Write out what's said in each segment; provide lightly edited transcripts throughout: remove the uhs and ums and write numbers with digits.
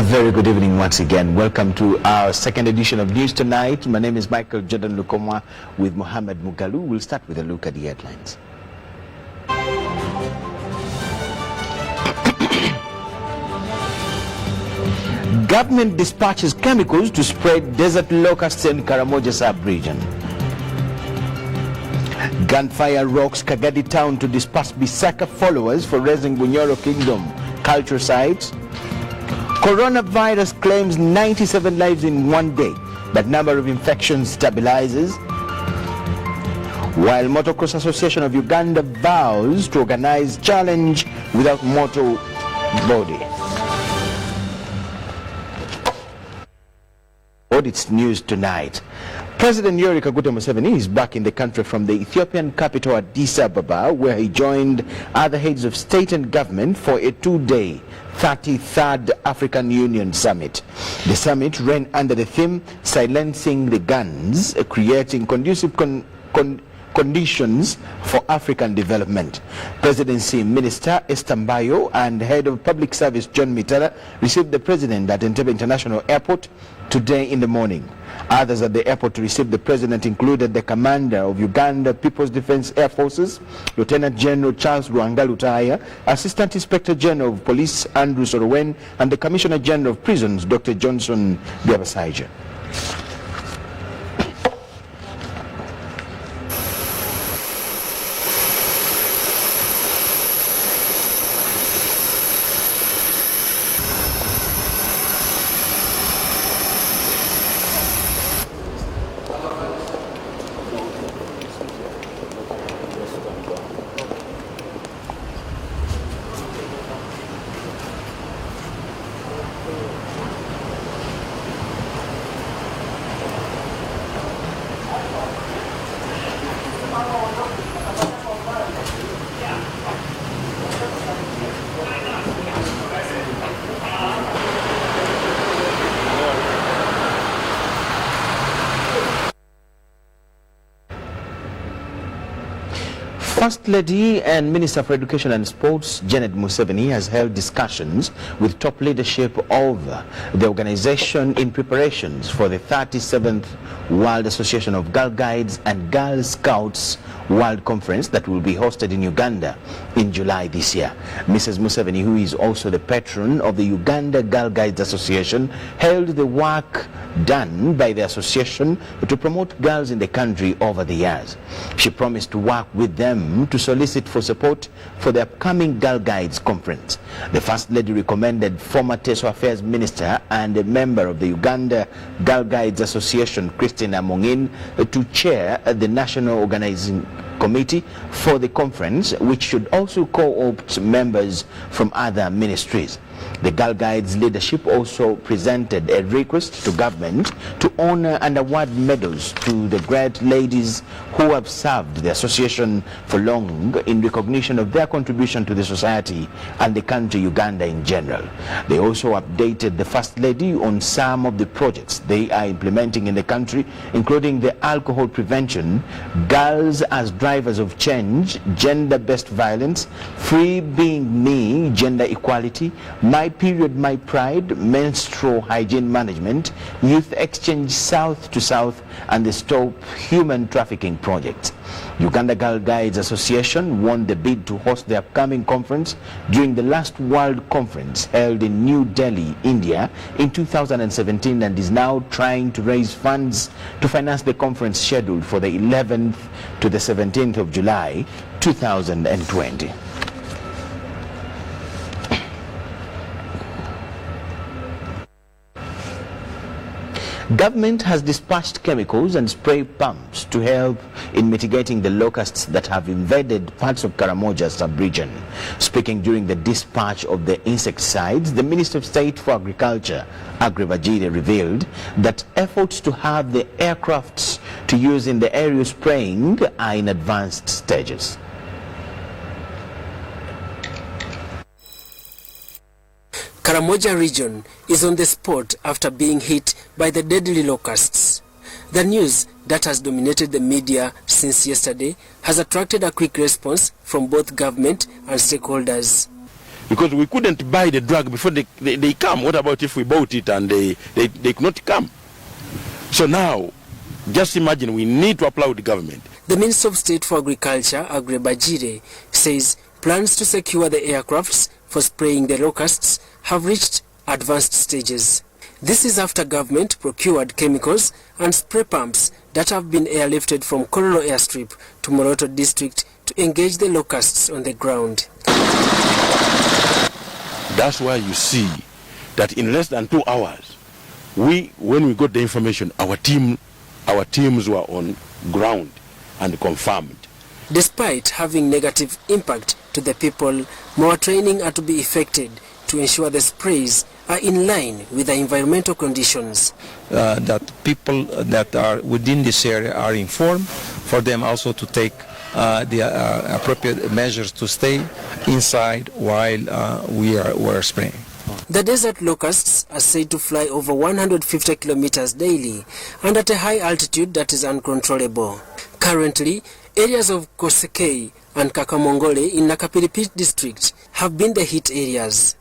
very good evening once again. Welcome to our second edition of News Tonight. My name is Michael Jordan Lukomwa with Mohammed Mugalu. We'll start with a look at the headlines. Government dispatches chemicals to spread desert locusts in Karamoja sub-region. Gunfire rocks Kagadi town to disperse Bisaka followers for raising Bunyoro Kingdom culture sites. Coronavirus claims 97 lives in one day, but number of infections stabilizes. While Motocross Association of Uganda vows to organize challenge without motor body. Audits news tonight. President Yoweri Kaguta Museveni is back in the country from the Ethiopian capital Addis Ababa, where he joined other heads of state and government for a two-day 33rd African Union Summit. The summit ran under the theme Silencing the Guns, creating conducive conditions for African development. Presidency Minister Esther Mbayo and Head of Public Service John Mitala received the President at Entebbe International Airport today in the morning. Others at the airport to receive the President included the Commander of Uganda People's Defense Air Forces, Lieutenant General Charles Rwanga Lutaya, Assistant Inspector General of Police Andrew Sorowen, and the Commissioner General of Prisons Dr. Johnson Biabasaija. First Lady and Minister for Education and Sports, Janet Museveni, has held discussions with top leadership of the organization in preparations for the 37th World Association of Girl Guides and Girl Scouts World Conference that will be hosted in Uganda in July this year. Mrs. Museveni, who is also the patron of the Uganda Girl Guides Association, hailed the work done by the association to promote girls in the country over the years. She promised to work with them to solicit for support for the upcoming Girl Guides Conference. The First Lady recommended former Teso Affairs Minister and a member of the Uganda Girl Guides Association, Christina Mongin, to chair the National Organizing Committee for the conference, which should also co-opt members from other ministries. The Girl Guides leadership also presented a request to government to honor and award medals to the great ladies who have served the association for long in recognition of their contribution to the society and the country Uganda in general. They also updated the First Lady on some of the projects they are implementing in the country, including the alcohol prevention, girls as drivers of change, gender-based violence, free being me, gender equality, my period, my pride, menstrual hygiene management, youth exchange south to south, and the Stop Human Trafficking project. Uganda Girl Guides Association won the bid to host the upcoming conference during the last World Conference held in New Delhi, India in 2017, and is now trying to raise funds to finance the conference scheduled for the 11th to the 17th of July 2020. Government has dispatched chemicals and spray pumps to help in mitigating the locusts that have invaded parts of Karamoja sub-region. Speaking during the dispatch of the insecticides, the Minister of State for Agriculture, Agri Vajire, revealed that efforts to have the aircrafts to use in the aerial spraying are in advanced stages. Karamoja region is on the spot after being hit by the deadly locusts. The news that has dominated the media since yesterday has attracted a quick response from both government and stakeholders. because we couldn't buy the drug before they come. What about if we bought it and they could not come? So now, just imagine, we need to applaud the government. The Minister of State for Agriculture, Agre Bajire, says plans to secure the aircrafts for spraying the locusts have reached advanced stages. This is after government procured chemicals and spray pumps that have been airlifted from Kololo airstrip to Moroto district to engage the locusts on the ground. That's why you see that in less than 2 hours, when we got the information, our teams were on ground and confirmed. Despite having negative impact to the people, more training are to be effected to ensure the sprays are in line with the environmental conditions. That people that are within this area are informed, for them also to take the appropriate measures to stay inside while we are spraying. The desert locusts are said to fly over 150 kilometers daily and at a high altitude that is uncontrollable. Currently, areas of Kosekei and Kakamongole in Nakapilipit district have been the hit areas.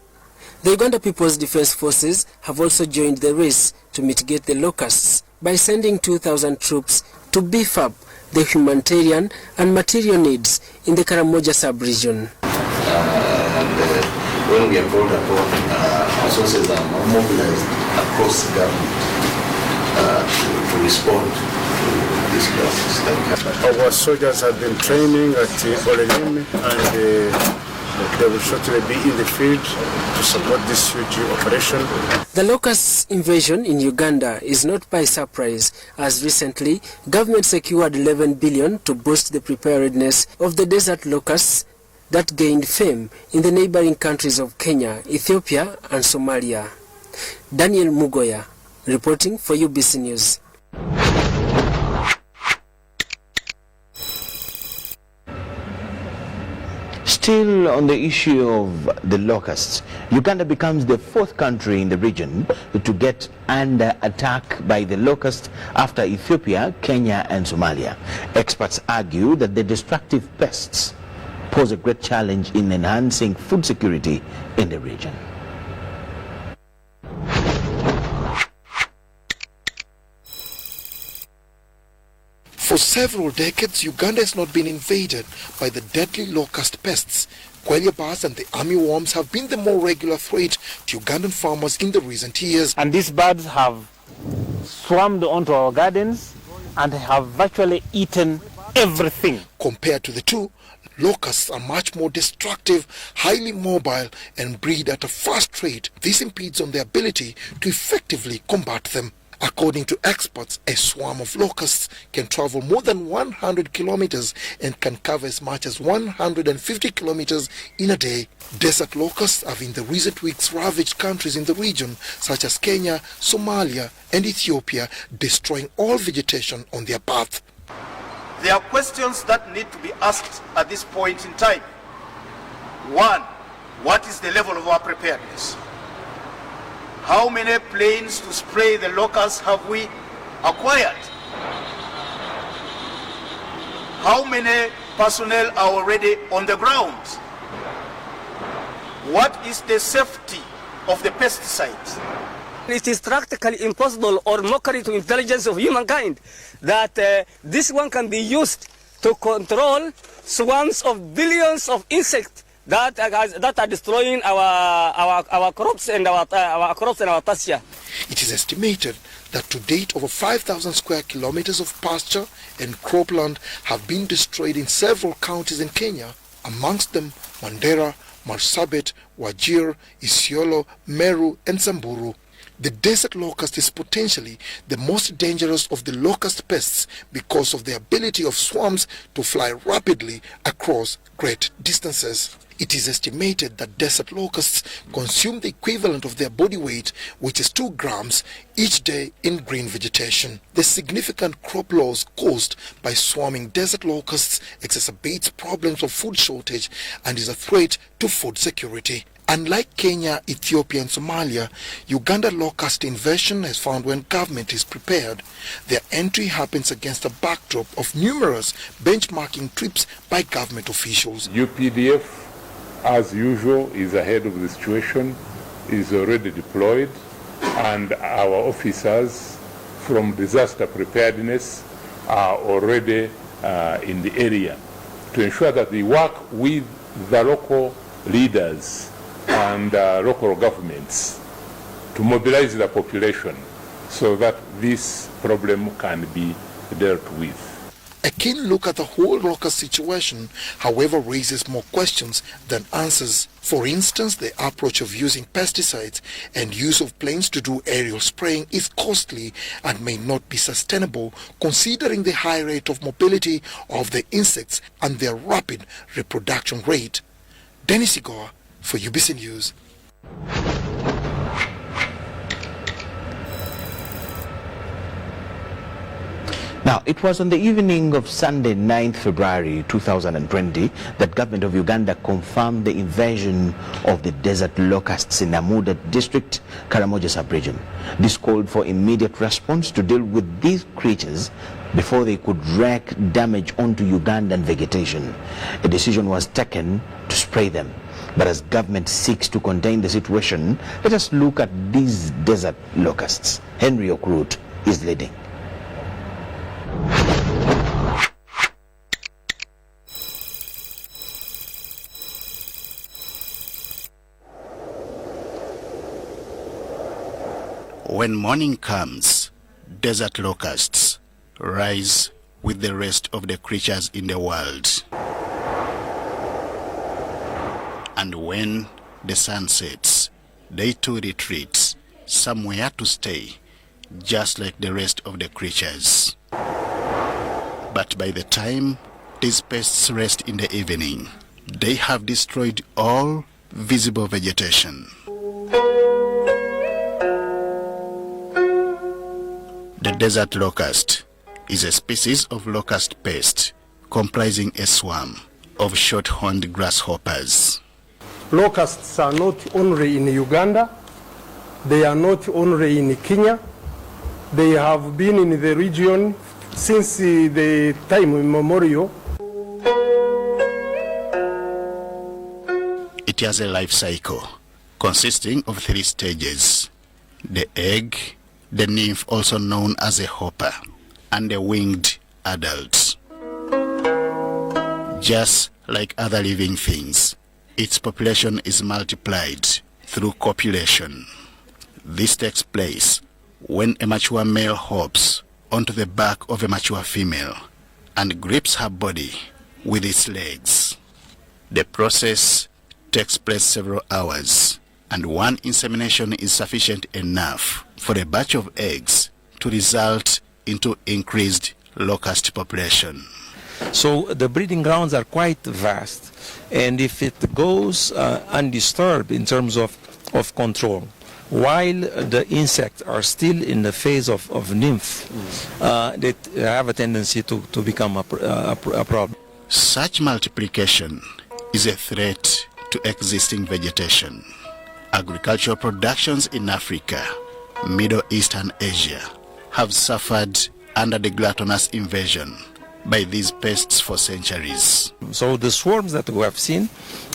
The Uganda People's Defense Forces have also joined the race to mitigate the locusts by sending 2,000 troops to beef up the humanitarian and material needs in the Karamoja sub-region. When we are called upon, resources are mobilized across the government to respond to this crisis. Our soldiers have been training at Olenim, and they will shortly be in the field to support this huge operation. The locusts invasion in Uganda is not by surprise, as recently government secured 11 billion to boost the preparedness of the desert locusts that gained fame in the neighboring countries of Kenya, Ethiopia and Somalia. Daniel Mugoya, reporting for UBC News. Still on the issue of the locusts, Uganda becomes the 4th country in the region to get under attack by the locust after Ethiopia, Kenya and Somalia. Experts argue that the destructive pests pose a great challenge in enhancing food security in the region. For several decades, Uganda has not been invaded by the deadly locust pests. Quelea bars and the armyworms have been the more regular threat to Ugandan farmers in the recent years. And these birds have swarmed onto our gardens and have virtually eaten everything. Compared to the two, locusts are much more destructive, highly mobile, and breed at a fast rate. This impedes on their ability to effectively combat them. According to experts, a swarm of locusts can travel more than 100 kilometers and can cover as much as 150 kilometers in a day. Desert locusts have in the recent weeks ravaged countries in the region such as Kenya, Somalia and Ethiopia, destroying all vegetation on their path. There are questions that need to be asked at this point in time. One, what is the level of our preparedness? How many planes to spray the locusts have we acquired? How many personnel are already on the ground? What is the safety of the pesticides? It is practically impossible or mockery to intelligence of humankind that this one can be used to control swarms of billions of insects that are destroying our crops and our pasture. It is estimated that to date over 5,000 square kilometers of pasture and cropland have been destroyed in several counties in Kenya, amongst them Mandera, Marsabit, Wajir, Isiolo, Meru and Samburu. The desert locust is potentially the most dangerous of the locust pests because of the ability of swarms to fly rapidly across great distances. It is estimated that desert locusts consume the equivalent of their body weight, which is 2 grams, each day in green vegetation. The significant crop loss caused by swarming desert locusts exacerbates problems of food shortage and is a threat to food security. Unlike Kenya, Ethiopia and Somalia, Uganda locust invasion has found when government is prepared. Their entry happens against a backdrop of numerous benchmarking trips by government officials. UPDF as usual, is ahead of the situation, is already deployed, and our officers from disaster preparedness are already in the area to ensure that they work with the local leaders and local governments to mobilize the population so that this problem can be dealt with. A keen look at the whole locust situation, however, raises more questions than answers. For instance, the approach of using pesticides and use of planes to do aerial spraying is costly and may not be sustainable considering the high rate of mobility of the insects and their rapid reproduction rate. Dennis Igor for UBC News. Now, it was on the evening of Sunday, 9th February 2020, that government of Uganda confirmed the invasion of the desert locusts in Namuda district, Karamoja sub-region. This called for immediate response to deal with these creatures before they could wreak damage onto Ugandan vegetation. A decision was taken to spray them. But as government seeks to contain the situation, let us look at these desert locusts. Henry Okrut is leading. When morning comes, desert locusts rise with the rest of the creatures in the world. And when the sun sets, they too retreat somewhere to stay, just like the rest of the creatures. But by the time these pests rest in the evening, they have destroyed all visible vegetation. The desert locust is a species of locust pest comprising a swarm of short-horned grasshoppers. Locusts are not only in Uganda, they are not only in Kenya, they have been in the region since the time immemorial. It has a life cycle consisting of 3 stages: the egg, the nymph, also known as a hopper, and the winged adult. Just like other living things, its population is multiplied through copulation. This takes place when a mature male hops onto the back of a mature female and grips her body with its legs. The process takes place several hours, and one insemination is sufficient enough for a batch of eggs to result into increased locust population. So the breeding grounds are quite vast, and if it goes undisturbed in terms of control, while the insects are still in the phase of nymph, they have a tendency to become a problem. Such multiplication is a threat to existing vegetation. Agricultural productions in Africa, Middle East and Asia have suffered under the gluttonous invasion by these pests for centuries. So the swarms that we have seen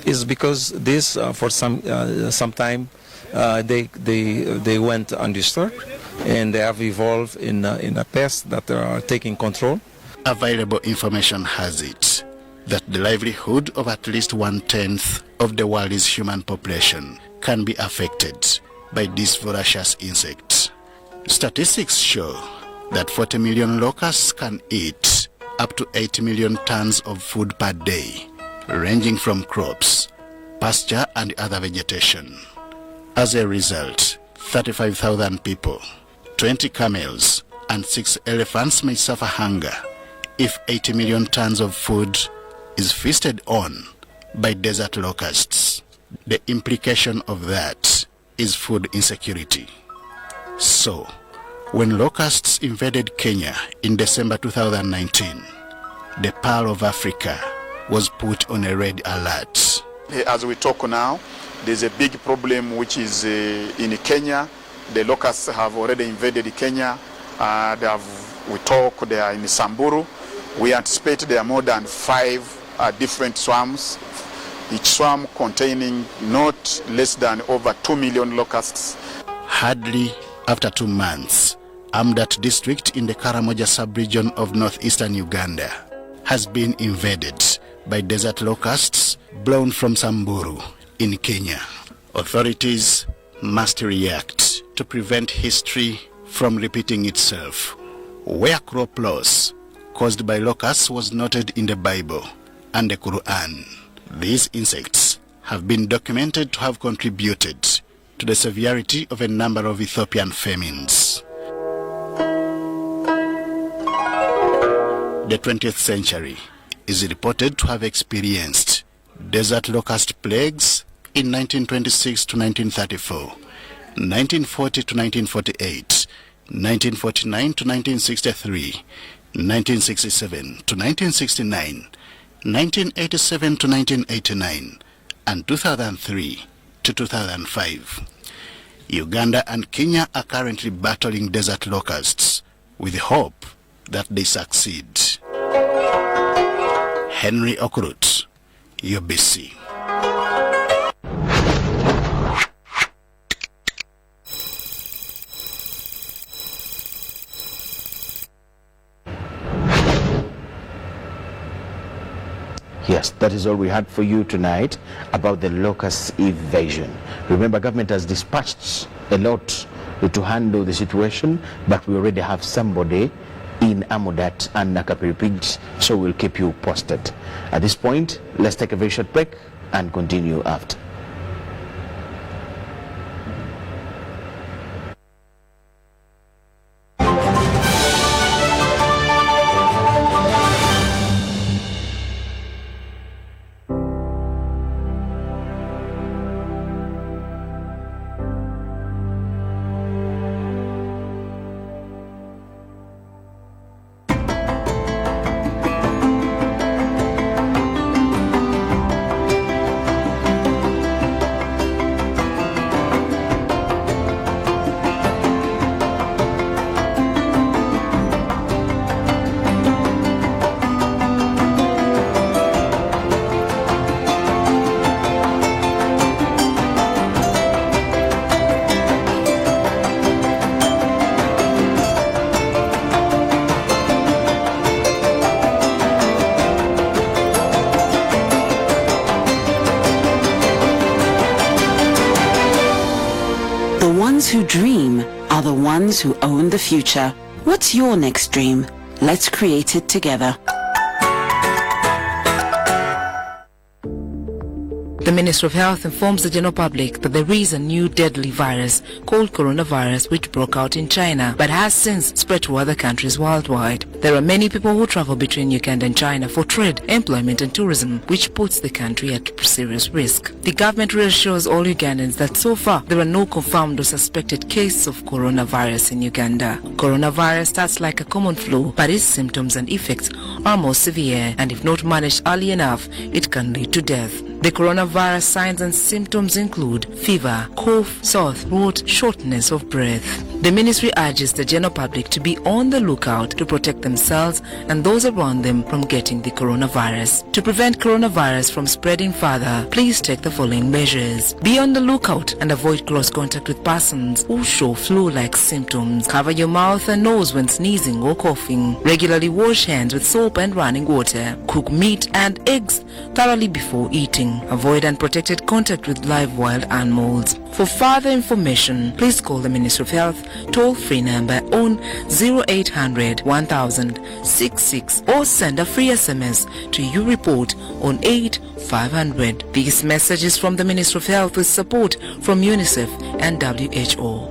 is because this for some time they went undisturbed, and they have evolved in a pest that are taking control. Available information has it that the livelihood of at least 1/10 of the world's human population can be affected by these voracious insects. Statistics show that 40 million locusts can eat up to 80 million tons of food per day, ranging from crops, pasture and other vegetation. As a result, 35,000 people, 20 camels and 6 elephants may suffer hunger if 80 million tons of food is feasted on by desert locusts. The implication of that is food insecurity. So, when locusts invaded Kenya in December 2019, the Pearl of Africa was put on a red alert. As we talk now, there's a big problem which is in Kenya. The locusts have already invaded Kenya. They are in Samburu. We anticipate there are more than 5 different swarms. each swarm containing not less than over 2 million locusts. Hardly after 2 months, Amdat district in the Karamoja sub-region of northeastern Uganda has been invaded by desert locusts blown from Samburu in Kenya. Authorities must react to prevent history from repeating itself, where crop loss caused by locusts was noted in the Bible and the Quran. These insects have been documented to have contributed to the severity of a number of Ethiopian famines. The 20th century is reported to have experienced desert locust plagues in 1926 to 1934, 1940 to 1948, 1949 to 1963, 1967 to 1969, 1987 to 1989, and 2003 to 2005. Uganda and Kenya are currently battling desert locusts with hope that they succeed. Henry Okrut, UBC. Yes, that is all we had for you tonight about the locust invasion. Remember, government has dispatched a lot to handle the situation, but we already have somebody in Amudat and Nakapiripij, so we'll keep you posted. At this point, let's take a very short break and continue after. Who dream are the ones who own the future. What's your next dream? Let's create it together. The Ministry of Health informs the general public that there is a new deadly virus called coronavirus which broke out in China but has since spread to other countries worldwide. There are many people who travel between Uganda and China for trade, employment and tourism, which puts the country at serious risk. The government reassures all Ugandans that so far there are no confirmed or suspected cases of coronavirus in Uganda. Coronavirus starts like a common flu, but its symptoms and effects are more severe, and if not managed early enough, it can lead to death. The coronavirus signs and symptoms include fever, cough, sore throat, shortness of breath. The ministry urges the general public to be on the lookout to protect themselves and those around them from getting the coronavirus. To prevent coronavirus from spreading further, please take the following measures. Be on the lookout and avoid close contact with persons who show flu-like symptoms. Cover your mouth and nose when sneezing or coughing. Regularly wash hands with soap and running water. Cook meat and eggs thoroughly before eating. Avoid unprotected contact with live wild animals. For further information, please call the Ministry of Health toll-free number on 0800 1000 66 or send a free SMS to YouReport on 8500. These messages from the Ministry of Health with support from UNICEF and WHO.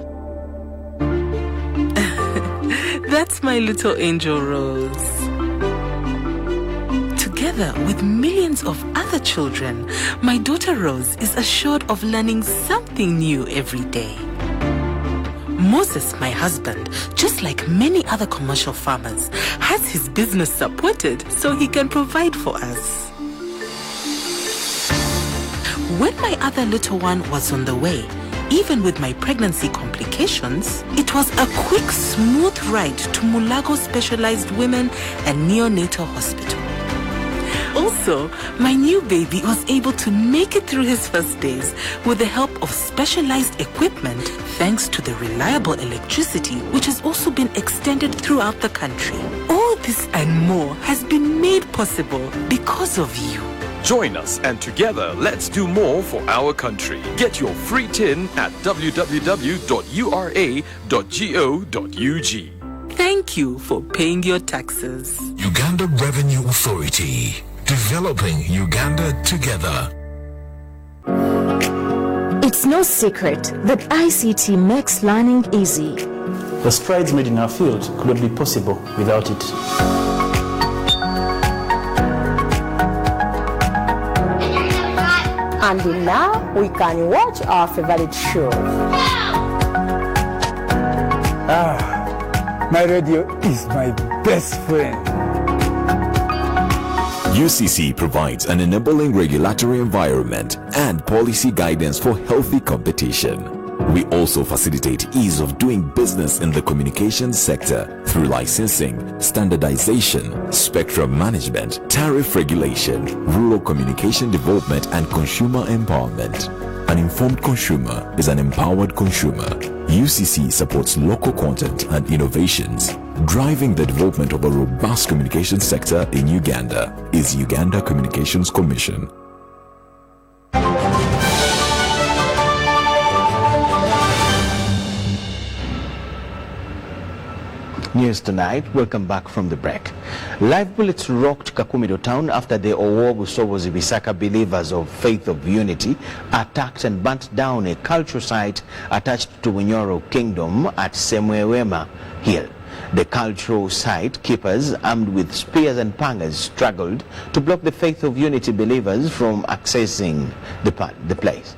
That's my little angel Rose. Together with millions of other children, my daughter Rose is assured of learning something new every day. Moses, my husband, just like many other commercial farmers, has his business supported so he can provide for us. When my other little one was on the way, even with my pregnancy complications, it was a quick, smooth ride to Mulago Specialized Women and Neonatal Hospital. Also, Also, my new baby was able to make it through his first days with the help of specialized equipment thanks to the reliable electricity which has also been extended throughout the country. All this and more has been made possible because of you. Join us and together let's do more for our country. Get your free tin at www.ura.go.ug. Thank you for paying your taxes. Uganda Revenue Authority, developing Uganda together. It's no secret that ICT makes learning easy. The strides made in our field could not be possible without it. And now we can watch our favorite show. My radio is my best friend. UCC provides an enabling regulatory environment and policy guidance for healthy competition. We also facilitate ease of doing business in the communications sector through licensing, standardization, spectrum management, tariff regulation, rural communication development, and consumer empowerment. An informed consumer is an empowered consumer. UCC supports local content and innovations. Driving the development of a robust communication sector in Uganda is Uganda Communications Commission. News tonight. Welcome back from the break. Live bullets rocked Kakumiro town after the Owobusobozi Bisaka believers of Faith of Unity attacked and burnt down a cultural site attached to Bunyoro Kingdom at Semwewema Hill. The cultural site keepers, armed with spears and pangas, struggled to block the Faith of Unity believers from accessing the place.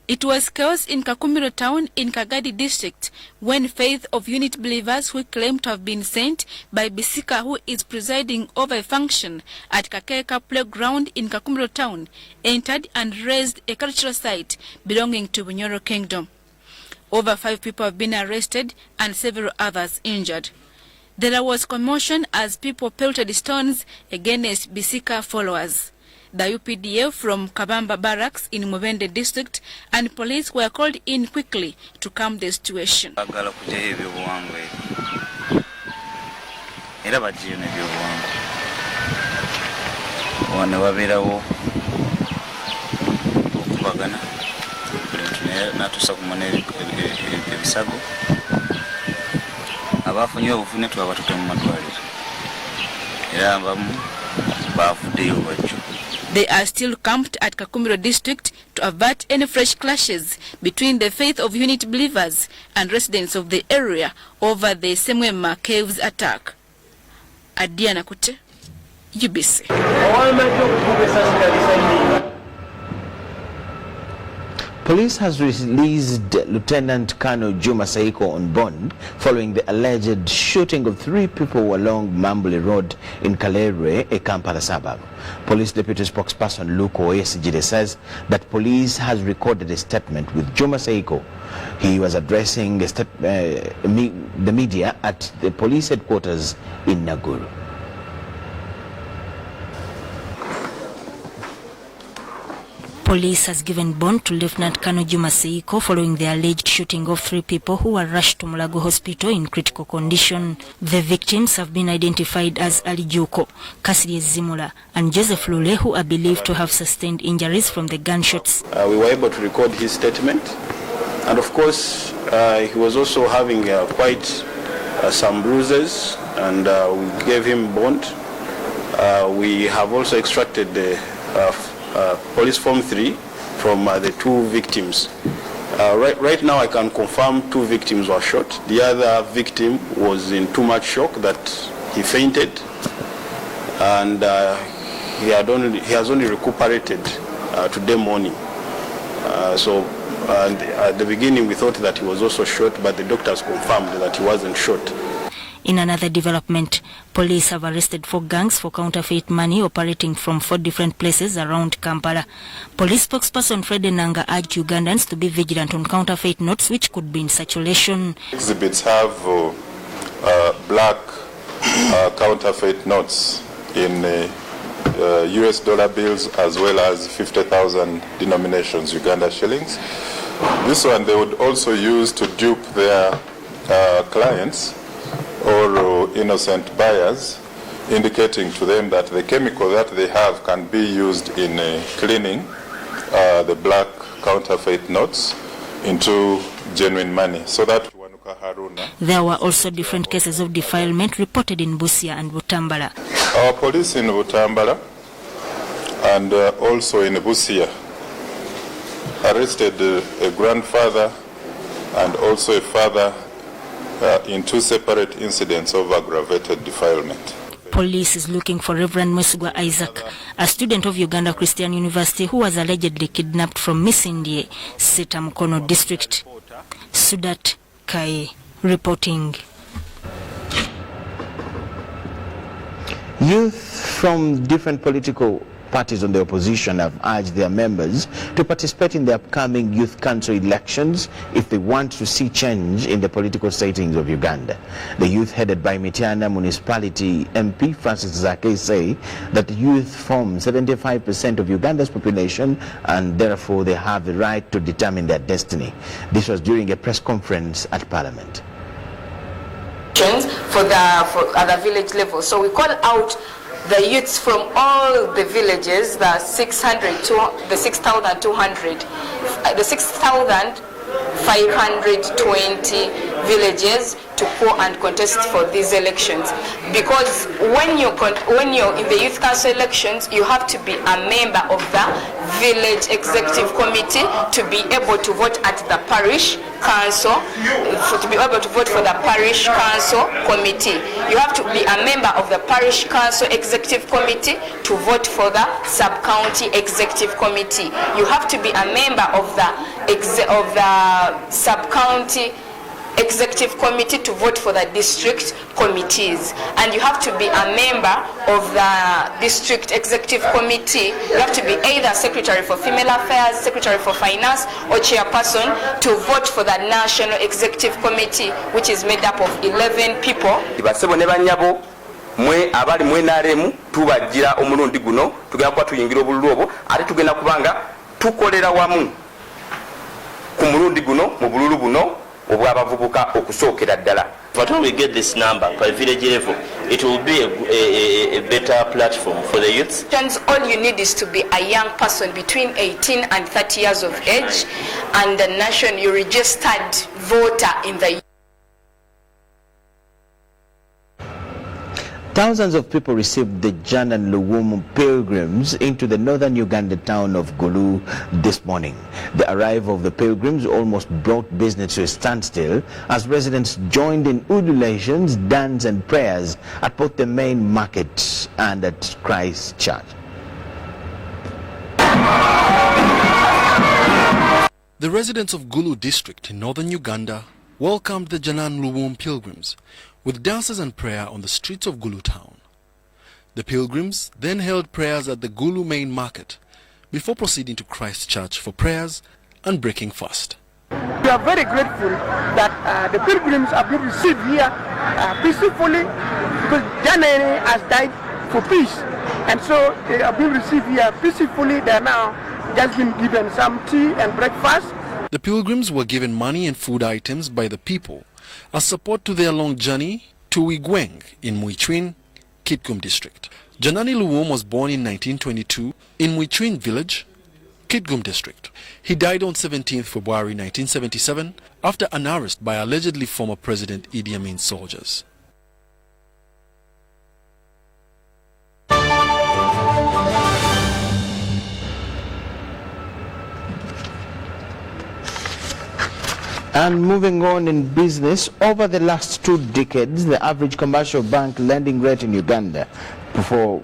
It was chaos in Kakumiro town in Kagadi district when Faith of Unity believers who claim to have been sent by Bisika, who is presiding over a function at Kakeka playground in Kakumiro town, entered and razed a cultural site belonging to Bunyoro Kingdom. Over 5 people have been arrested and several others injured. There was commotion as people pelted stones against Bisika followers. The UPDF from Kabamba Barracks in Mubende district and police were called in quickly to calm the situation. They are still camped at Kakumiro district to avert any fresh clashes between the Faith of Unity believers and residents of the area over the Semwema Caves attack. Adiana Kute, UBC. Police has released Lieutenant Colonel Juma Saiko on bond following the alleged shooting of 3 people along Mambuli Road in Kalere, a Kampala suburb. Police Deputy Spokesperson Luke Oyesijide says that police has recorded a statement with Juma Saiko. He was addressing the media at the police headquarters in Naguru. Police has given bond to Lieutenant Colonel Juma Seiko following the alleged shooting of 3 people who were rushed to Mulago Hospital in critical condition. The victims have been identified as Ali Juko, Cassidy Zimula, and Joseph Lule, who are believed to have sustained injuries from the gunshots. We were able to record his statement, and of course he was also having quite some bruises, and we gave him bond. We have also extracted the police form 3 from the 2 victims. Right now I can confirm 2 victims were shot. The other victim was in too much shock that he fainted, and he has only recuperated today morning. So at the beginning we thought that he was also shot, but the doctors confirmed that he wasn't shot. In another development, police have arrested 4 gangs for counterfeit money operating from 4 different places around Kampala. Police spokesperson Fred Nanga urged Ugandans to be vigilant on counterfeit notes which could be in circulation. Exhibits have black counterfeit notes in US dollar bills as well as 50,000 denominations, Uganda shillings. This one they would also use to dupe their clients or innocent buyers, indicating to them that the chemical that they have can be used in cleaning the black counterfeit notes into genuine money. So that there were also different cases of defilement reported in Busia and Butambala. Our police in Butambala and also in Busia arrested a grandfather and also a father in two separate incidents of aggravated defilement. Police is looking for Reverend Mwesugwa Isaac, a student of Uganda Christian University who was allegedly kidnapped from Misindye, Setamukono district. Sudat Kai reporting. Youth from different political parties on the opposition have urged their members to participate in the upcoming Youth Council elections if they want to see change in the political settings of Uganda. The youth headed by Mityana Municipality MP Francis Zake say that the youth form 75% of Uganda's population and therefore they have the right to determine their destiny. This was during a press conference at Parliament. For other village levels. So we call out the youths from all the villages, the 6,520 villages to go and contest for these elections. Because when you're in the Youth Council elections, you have to be a member of the village executive committee to be able to vote at the parish council, to be able to vote for the parish council committee. You have to be a member of the parish council executive committee to vote for the sub-county executive committee. You have to be a member of the sub-county executive committee to vote for the district committees, and you have to be a member of the district executive committee. You have to be either secretary for female affairs, secretary for finance, or chairperson to vote for the national executive committee, which is made up of 11 people. mwe abali mwenaremu tubagira omulundi guno tugenda kuba tuyingira obululu obwo ate tugenda kubanga tukolera wamu ku mulundi guno mu bululu buno obwabavubuka okusookera ddala. But when we get this number by village level, it will be a better platform for the youth. All you need is to be a young person between 18 and 30 years of age, and the nation you registered voter in the. Thousands of people received the Jan and Luwum pilgrims into the northern Uganda town of Gulu this morning. The arrival of the pilgrims almost brought business to a standstill as residents joined in ululations, dance and prayers at both the main market and at Christ Church. The residents of Gulu district in northern Uganda welcomed the Janan Luwum pilgrims with dances and prayer on the streets of Gulu town. The pilgrims then held prayers at the Gulu main market before proceeding to Christ Church for prayers and breaking fast. We are very grateful that the pilgrims have been received here peacefully, because Janani has died for peace, and so they have been received here peacefully. They are now just been given some tea and breakfast. The pilgrims were given money and food items by the people as support to their long journey to Wigweng in Muichwin, Kitgum district. Janani Luwum was born in 1922 in Muichwin village, Kitgum district. He died on 17th February 1977 after an arrest by allegedly former President Idi Amin's soldiers. And moving on in business, over the last 2 decades, the average commercial bank lending rate in Uganda for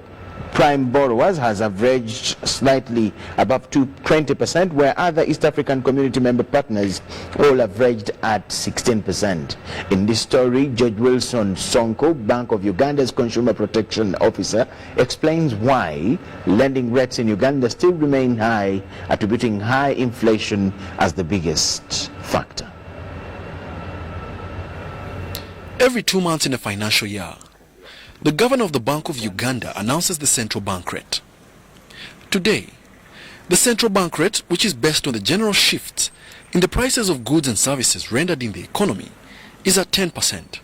prime borrowers has averaged slightly above 20%, where other East African community member partners all averaged at 16%. In this story, George Wilson Sonko, Bank of Uganda's Consumer Protection Officer, explains why lending rates in Uganda still remain high, attributing high inflation as the biggest factor. Every 2 months in a financial year, the governor of the Bank of Uganda announces the central bank rate. Today, the central bank rate, which is based on the general shifts in the prices of goods and services rendered in the economy, is at 10%.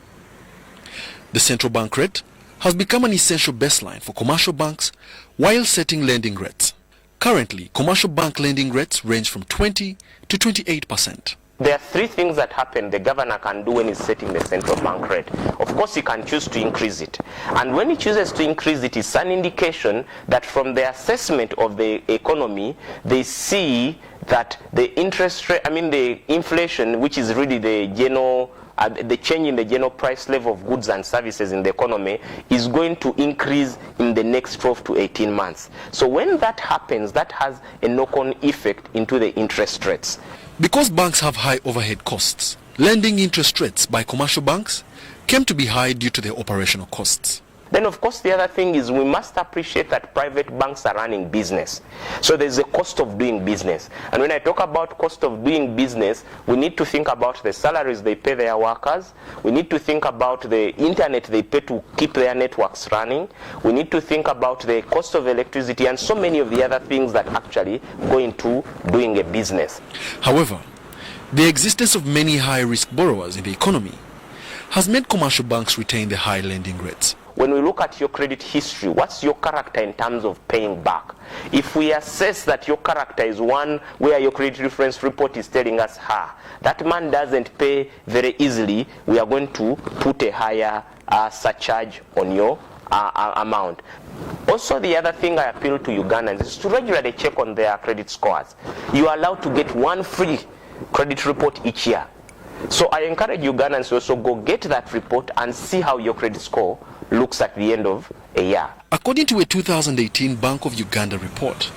The central bank rate has become an essential baseline for commercial banks while setting lending rates. Currently, commercial bank lending rates range from 20 to 28%. There are three things that happen the governor can do when he's setting the central bank rate. Of course, he can choose to increase it. And when he chooses to increase it, it's an indication that from the assessment of the economy, they see that the interest rate, the inflation, which is really the general the change in the general price level of goods and services in the economy is going to increase in the next 12 to 18 months. So when that happens, that has a knock-on effect into the interest rates. Because banks have high overhead costs, lending interest rates by commercial banks came to be high due to their operational costs. Then of course the other thing is we must appreciate that private banks are running business. So there's a cost of doing business. And when I talk about cost of doing business, we need to think about the salaries they pay their workers. We need to think about the internet they pay to keep their networks running. We need to think about the cost of electricity and so many of the other things that actually go into doing a business. However, the existence of many high-risk borrowers in the economy has made commercial banks retain the high lending rates. When we look at your credit history, what's your character in terms of paying back? If we assess that your character is one where your credit reference report is telling us, that man doesn't pay very easily, we are going to put a higher surcharge on your amount. Also, the other thing I appeal to Ugandans is to regularly check on their credit scores. You are allowed to get one free credit report each year. So I encourage Ugandans to also go get that report and see how your credit score looks at the end of a year. According to a 2018 Bank of Uganda report,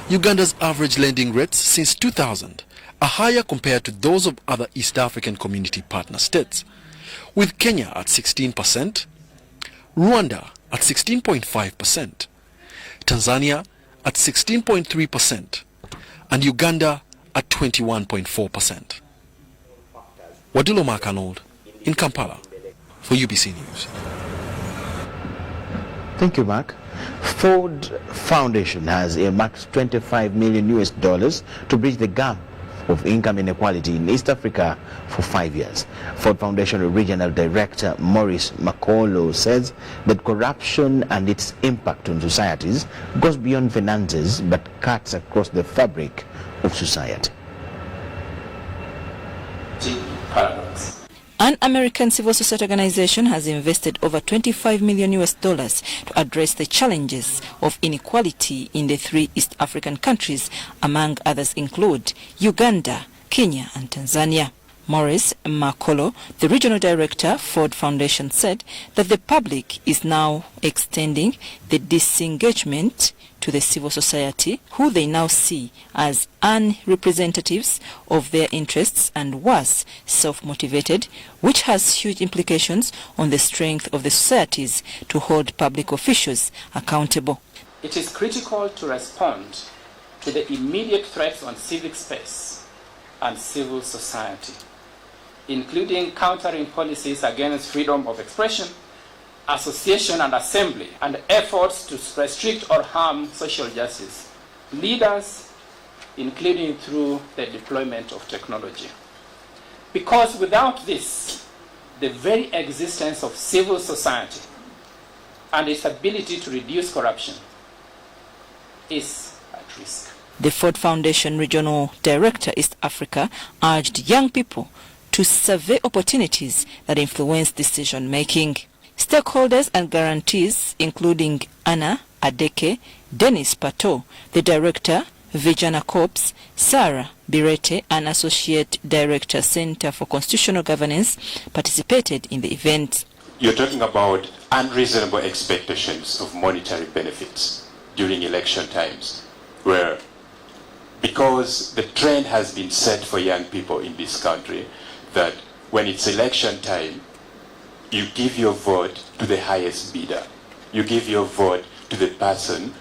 Uganda's average lending rates since 2000 are higher compared to those of other East African Community partner states, with Kenya at 16%, Rwanda at 16.5%, Tanzania at 16.3%, and Uganda at 21.4%. Wadilo Mark-Arnold in Kampala for UBC News. Thank you, Mark. Ford Foundation has earmarked $25 million to bridge the gap of income inequality in East Africa for 5 years. Ford Foundation Regional Director Maurice Makolo says that corruption and its impact on societies goes beyond finances but cuts across the fabric of society. An American civil society organization has invested over $25 million to address the challenges of inequality in the 3 East African countries. Among others include Uganda, Kenya and Tanzania. Maurice Makolo, the regional director, Ford Foundation, said that the public is now extending the disengagement to the civil society, who they now see as unrepresentatives of their interests and worse, self-motivated, which has huge implications on the strength of the societies to hold public officials accountable. It is critical to respond to the immediate threats on civic space and civil society, including countering policies against freedom of expression, association and assembly, and efforts to restrict or harm social justice. Leaders, including through the deployment of technology. Because without this, the very existence of civil society and its ability to reduce corruption is at risk. The Ford Foundation Regional Director, East Africa, urged young people to survey opportunities that influence decision-making. Stakeholders and guarantees, including Anna Adeke, Dennis Pato, the Director, Vijana Corps, Sarah Birete, and Associate Director, Center for Constitutional Governance, participated in the event. You're talking about unreasonable expectations of monetary benefits during election times, where because the trend has been set for young people in this country that when it's election time, you give your vote to the highest bidder. You give your vote to the person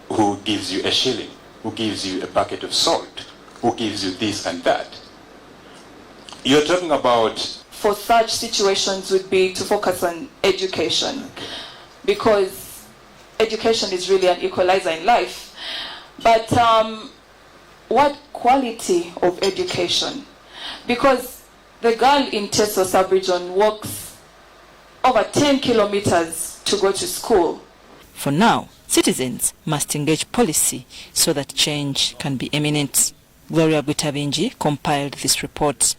who gives you a shilling, who gives you a bucket of salt, who gives you this and that. You're talking about for such situations would be to focus on education, because education is really an equalizer in life. But what quality of education? Because the girl in Teso sub-region walks over 10 kilometers to go to school. For now, citizens must engage policy so that change can be imminent. Gloria Butabinji compiled this report.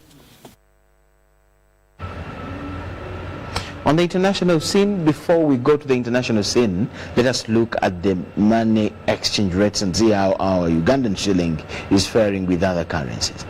On the international scene, before we go to the international scene, let us look at the money exchange rates and see how our Ugandan shilling is faring with other currencies.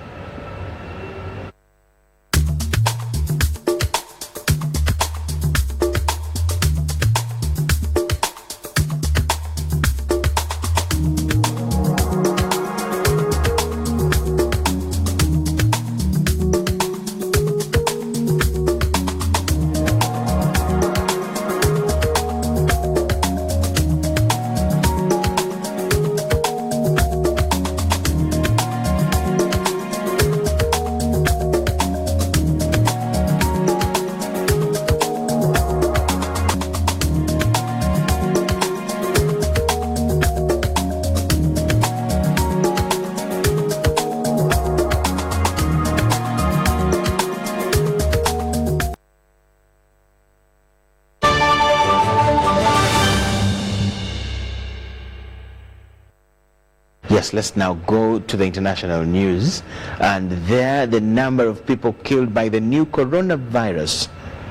Yes, let's now go to the international news, and there the number of people killed by the new coronavirus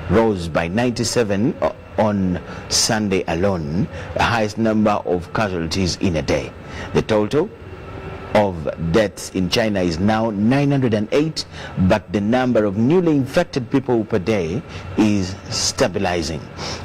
rose by 97 on Sunday alone, the highest number of casualties in a day. The total of deaths in China is now 908, but the number of newly infected people per day is stabilizing.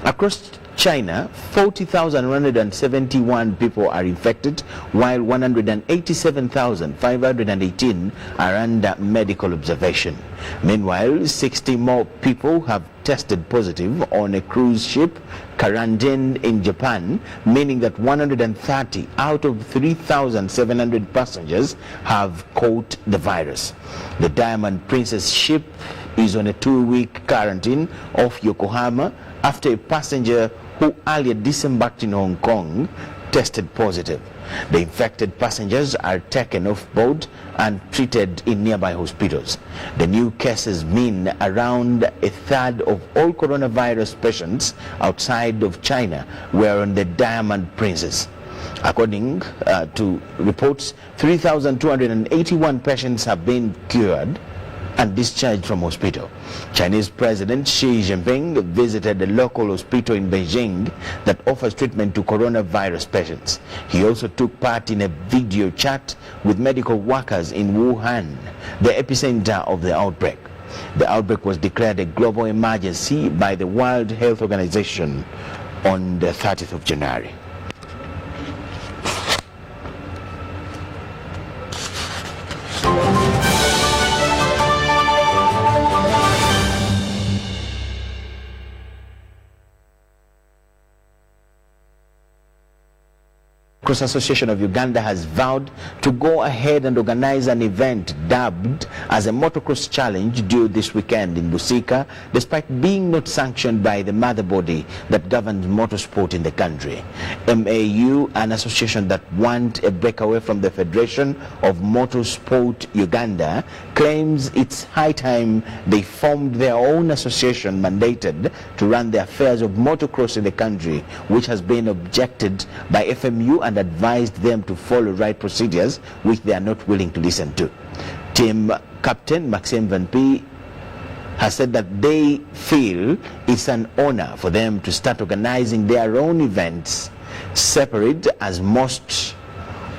Across China, 40,171 people are infected, while 187,518 are under medical observation. Meanwhile, 60 more people have tested positive on a cruise ship quarantined in Japan, meaning that 130 out of 3,700 passengers have caught the virus. The Diamond Princess ship is on a 2-week quarantine off Yokohama after a passenger who earlier disembarked in Hong Kong tested positive. The infected passengers are taken off board and treated in nearby hospitals. The new cases mean around a third of all coronavirus patients outside of China were on the Diamond Princess. According to reports, 3,281 patients have been cured and discharged from hospital. Chinese President Xi Jinping visited a local hospital in Beijing that offers treatment to coronavirus patients. He also took part in a video chat with medical workers in Wuhan, the epicenter of the outbreak. The outbreak was declared a global emergency by the World Health Organization on the 30th of January. Cross Association of Uganda has vowed to go ahead and organize an event dubbed as a motocross challenge due this weekend in Busika, despite being not sanctioned by the mother body that governs motorsport in the country. MAU, an association that wants a breakaway from the Federation of Motorsport Uganda, claims it's high time they formed their own association mandated to run the affairs of motocross in the country, which has been objected by FMU and advised them to follow right procedures, which they are not willing to listen to. Team captain Maxime Van P has said that they feel it's an honor for them to start organizing their own events separate, as most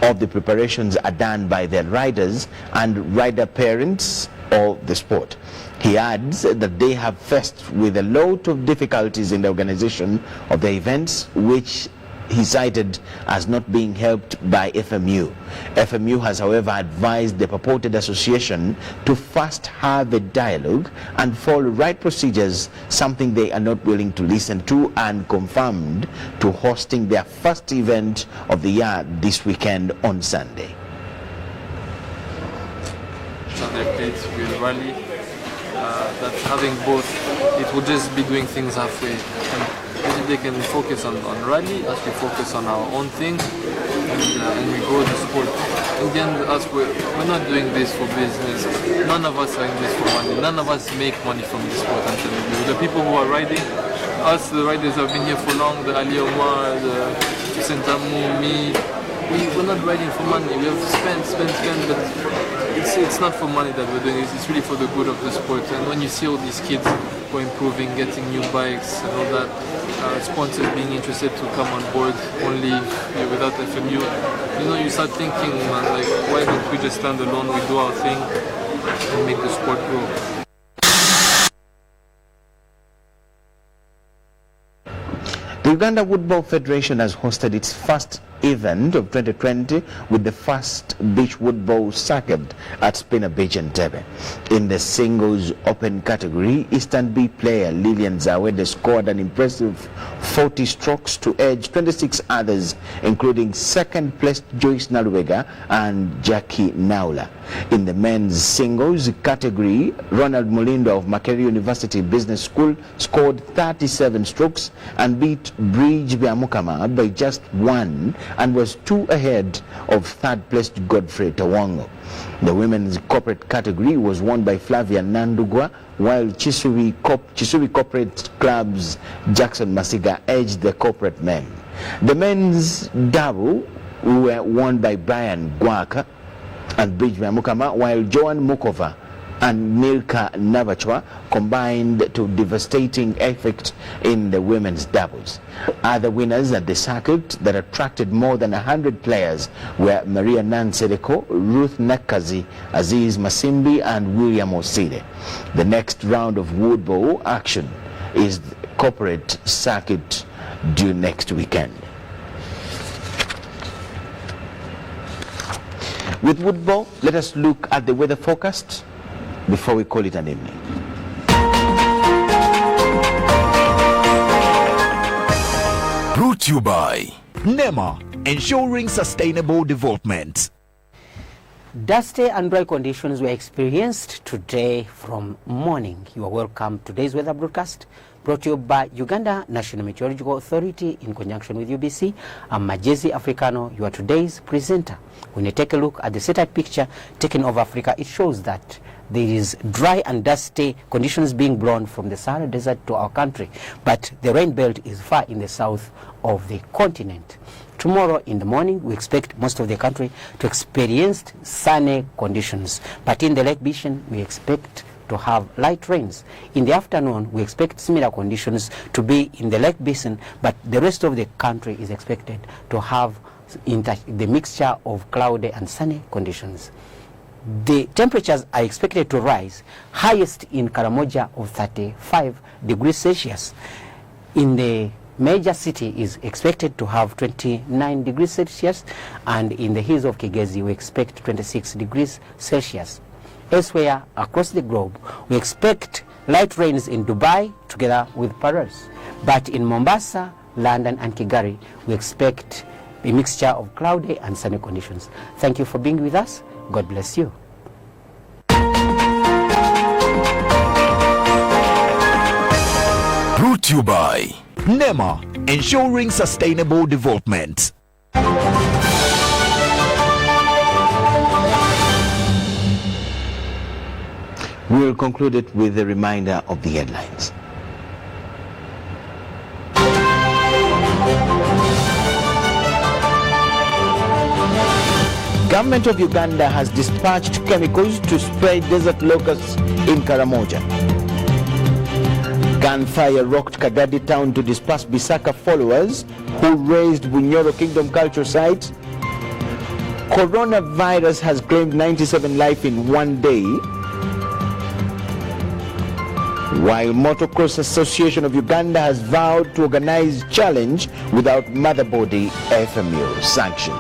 of the preparations are done by their riders and rider parents of the sport. He adds that they have faced with a lot of difficulties in the organization of the events, which he cited as not being helped by FMU. FMU has, however, advised the purported association to first have a dialogue and follow right procedures, something they are not willing to listen to, and confirmed to hosting their first event of the year this weekend on Sunday. So the kids will rally that having both, it would just be doing things halfway. And if they can focus on rally, as we focus on our own thing, and we grow the sport. In the end, we're not doing this for business. None of us are in this for money. None of us make money from this sport. I'm telling you. The people who are riding, us, the riders who have been here for long, the Ali Omar, the Sentamu, me, we're not riding for money. We have spent, but it's not for money that we're doing it. It's really for the good of the sport. And when you see all these kids who are improving, getting new bikes and all that, sponsors being interested to come on board only without FMU, you start thinking, man, like, why don't we just stand alone, we do our thing and make the sport grow. The Uganda Woodball Federation has hosted its first event of 2020 with the first beach woodball circuit at Spina Beach and Tebe. In the singles open category, Eastern B player Lillian Zawede scored an impressive 40 strokes to edge 26 others, including second placed Joyce Naluwega and Jackie Naula. In the men's singles category, Ronald Mulindo of Makerere University Business School scored 37 strokes and beat Bridge Byamukama by just one and was 2 ahead of third-placed Godfrey Tawango. The women's corporate category was won by Flavia Nandugwa, while Chisui Corporate Club's Jackson Masiga edged the corporate men. The men's double were won by Brian Gwaka and Bridge Byamukama, while Joan Mukova and Milka Navachwa combined to devastating effect in the women's doubles. Other winners at the circuit that attracted more than 100 players were Maria Nansedeko, Ruth Nakazi, Aziz Masimbi and William Oside. The next round of woodball action is the corporate circuit due next weekend. With woodball, let us look at the weather forecast before we call it an evening. Brought to you by NEMA, ensuring sustainable development. Dusty and dry conditions were experienced today from morning. You are welcome to today's weather broadcast, brought to you by Uganda National Meteorological Authority in conjunction with UBC. I'm Majezi Africano, your today's presenter. When you take a look at the satellite picture taken over Africa, it shows that there is dry and dusty conditions being blown from the Sahara Desert to our country, but the rain belt is far in the south of the continent. Tomorrow in the morning, we expect most of the country to experience sunny conditions, but in the Lake Basin, we expect to have light rains. In the afternoon, we expect similar conditions to be in the Lake Basin, but the rest of the country is expected to have the mixture of cloudy and sunny conditions. The temperatures are expected to rise, highest in Karamoja of 35 degrees Celsius. In the major city is expected to have 29 degrees Celsius, and in the hills of Kigezi we expect 26 degrees Celsius. Elsewhere across the globe, we expect light rains in Dubai together with Paris. But in Mombasa, London and Kigali, we expect a mixture of cloudy and sunny conditions. Thank you for being with us. God bless you. Brought to you by NEMA, ensuring sustainable development. We will conclude it with a reminder of the headlines. Government of Uganda has dispatched chemicals to spray desert locusts in Karamoja. Gunfire rocked Kagadi town to disperse Bisaka followers who raised Bunyoro Kingdom cultural sites. Coronavirus has claimed 97 lives in one day, while Motocross Association of Uganda has vowed to organize challenge without mother body FMU sanction.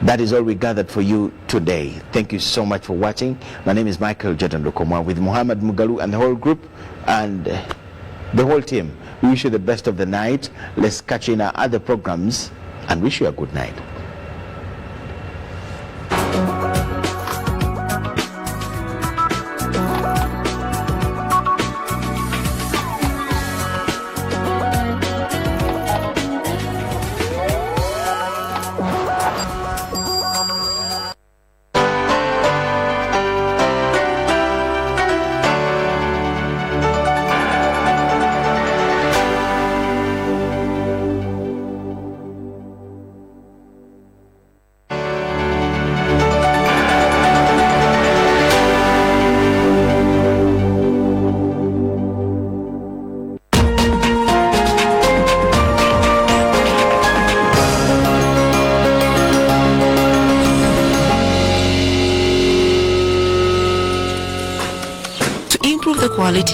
That is all we gathered for you today. Thank you so much for watching. My name is Michael Jordan Lokomwa with Muhammad Mugalu and the whole group and the whole team. We wish you the best of the night. Let's catch you in our other programs and wish you a good night. inequality.